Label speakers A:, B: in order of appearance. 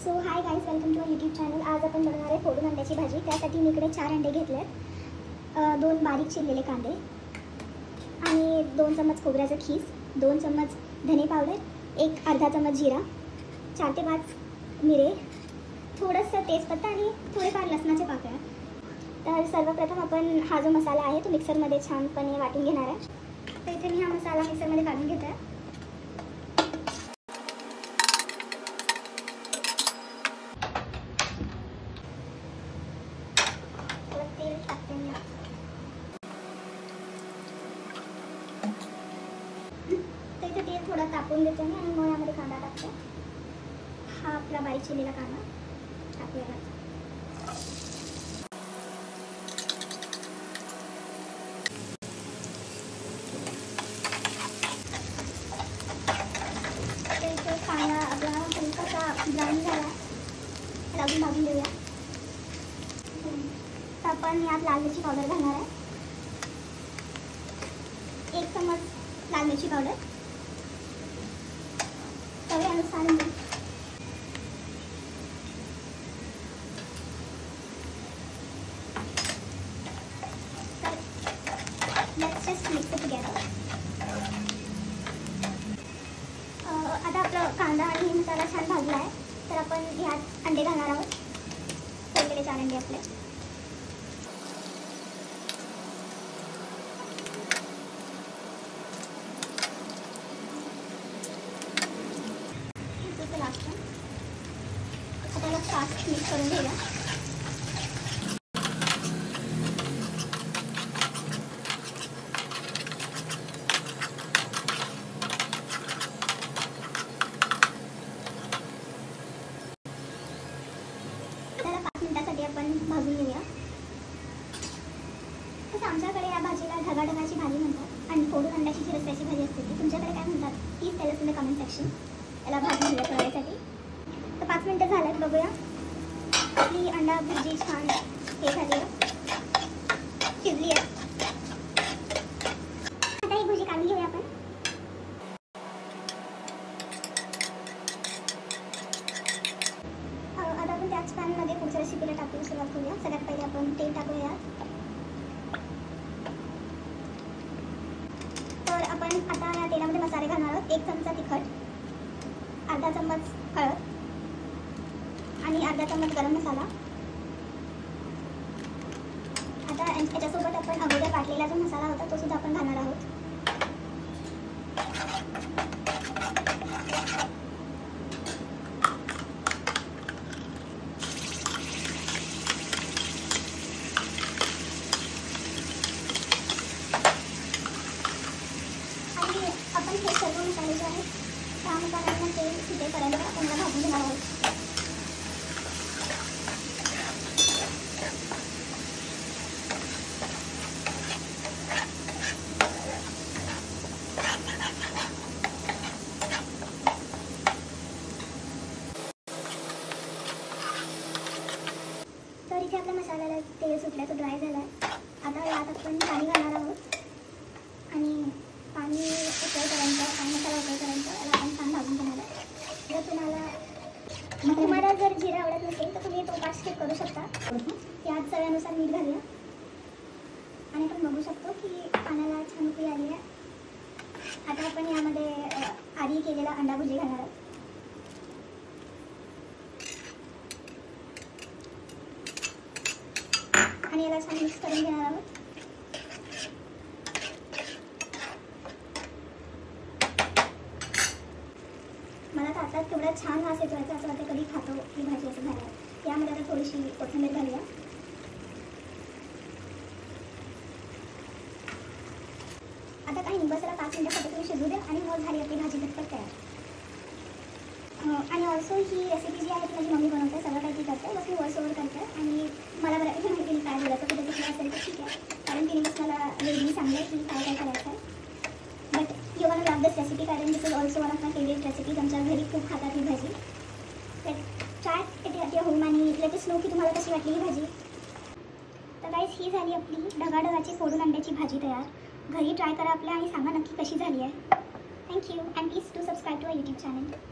A: So hi guys, welcome to my YouTube channel. आज आपण बनवणार आहे फोडून अंड्याची भाजी. त्यासाठी मी इकडे 4 अंडे घेतले आहेत, 2 बारीक चिरलेले कांदे आणि 2 चम्मच खोबऱ्याचं खीस, 2 चम्मच धने पावडर, एक अर्धा चम्मच जिरा, 4 ते 5 मिरे, थोडंसं तेजपत्ता आणि थोडेफार लसणाचे पाकळ्या. तर सर्वप्रथम आपण हा जो मसाला आहे तो मिक्सरमध्ये छानपणे वाटून घेणार आहे. तर इथे मी हा मसाला मिक्सरमध्ये काढून घेते आहे. तेल टाकते मी. तर इथे तेल थोडं तापवून देते मी आणि मग यामध्ये कांदा टाकते. हा आपला बारीक चिरलेला कांदा टाकूया. कांदा आपला हलकासा ब्राऊन झाला, लागून भाजून देऊया. तर आपण यात लाल मिरची पावडर घालणार आहे. 1 चम्मच लाल मिरची पावडर, चवीनुसार मीठ, तर let's just mix it together. आता आपला कांदा आणि मसाला छान भाजला आहे, तर आपण ह्यात अंडे घालणार आहोत. पहिले 4 अंडे आपले. आता याला फास्ट मिक्स करून घेऊया. त्याला 5 मिनिटांसाठी आपण भाजून घेऊया. तसं आमच्याकडे या भाजीला ढगाढगाची भाजी म्हणतात आणि फोडून अंड्याची जी रस्स्याची भाजी असते ती तुमच्याकडे काय म्हणतात please tell us in the comment section. याला भाजून घेऊया करायसाठी. तर 5 मिनिटं झाल्यात, बघूया. आपली अंडा भुर्जी छान हे झाली आहे, शिजली आहे. आता ही भुर्जी काढून घेऊया आपण. आता आपण त्याच पॅनमध्ये पुढच्या रेसिपीला टाकून सुरुवात करूया. सगळ्यात पहिले आपण तेल टाकूया. तर आपण आता या तेलामध्ये मसाले घालणार आहोत. 1 चमचा तिखट, अर्धा चम्मच हळद आणि अर्धा चम्मच गरम मसाला. आता याच्यासोबत आपण अगोदर वाटलेला जो मसाला होता तो सुद्धा आपण घालणार आहोत. आणि आपण हे सर्व मसाले जे आहेत त्या मसाल्यांना तेल सुटेपर्यंत आपण भाजून घेणार आहोत. तर इथे आपल्या मसाल्याला तेल सुटलं, तो ड्राय झाला आहे. आता यात आपण पाणी घालणार आहोत आणि पाणी उकळेपर्यंत, मसाला उकळेपर्यंत याला आपण छान भाजून घेणार आहे. जर तुम्हाला जर जिरा आवडत नसेल तर तुम्ही तो पार्ट स्किप करू शकता. यात चवीनुसार मीठ घालूया आणि आपण बघू शकतो की पाण्याला छान उकळी आली आहे. आता आपण यामध्ये आधी केलेला अंडा भुर्जी घालणार आहोत. आणि याला छान मिक्स करून घेणार आहोत. मला तर आता तेवढा छान वास येतो याचा, असं वाटतं कधी खातो ही भाजी असं झालं. यामध्ये आता थोडीशी कोथिंबीर घालूया. आता काही नाही, बस 5 मिनिटासाठी तुम्ही शिजू द्या आणि मग झाली आपली भाजी झटपट तयार. आणि ऑल्सो ही रेसिपी जी आहे ती माझी मम्मी बनवते, सगळं काही ती करते, बस मी वॉइस ओव्हर करते. आणि मला बऱ्यापैकी माहिती नाही काय बोलायचं, तर त्याचं असेल तर ठीक आहे, कारण तिने बस मला वेगळी सांगले की काय काय करायचं आहे. But you want love this recipe, कारण this is also one of my favourite recipes. आमच्या घरी खूप खातात ही भाजी. Try it at your home आणि लेट अस नो की तुम्हाला कशी वाटली ही भाजी. तर गाईज, ही झाली आपली ढगाढगाची फोडून अंड्याची भाजी तयार. घरी ट्राय करा आपल्या आणि सांगा नक्की कशी झाली आहे. Thank you and please do subscribe to our YouTube channel.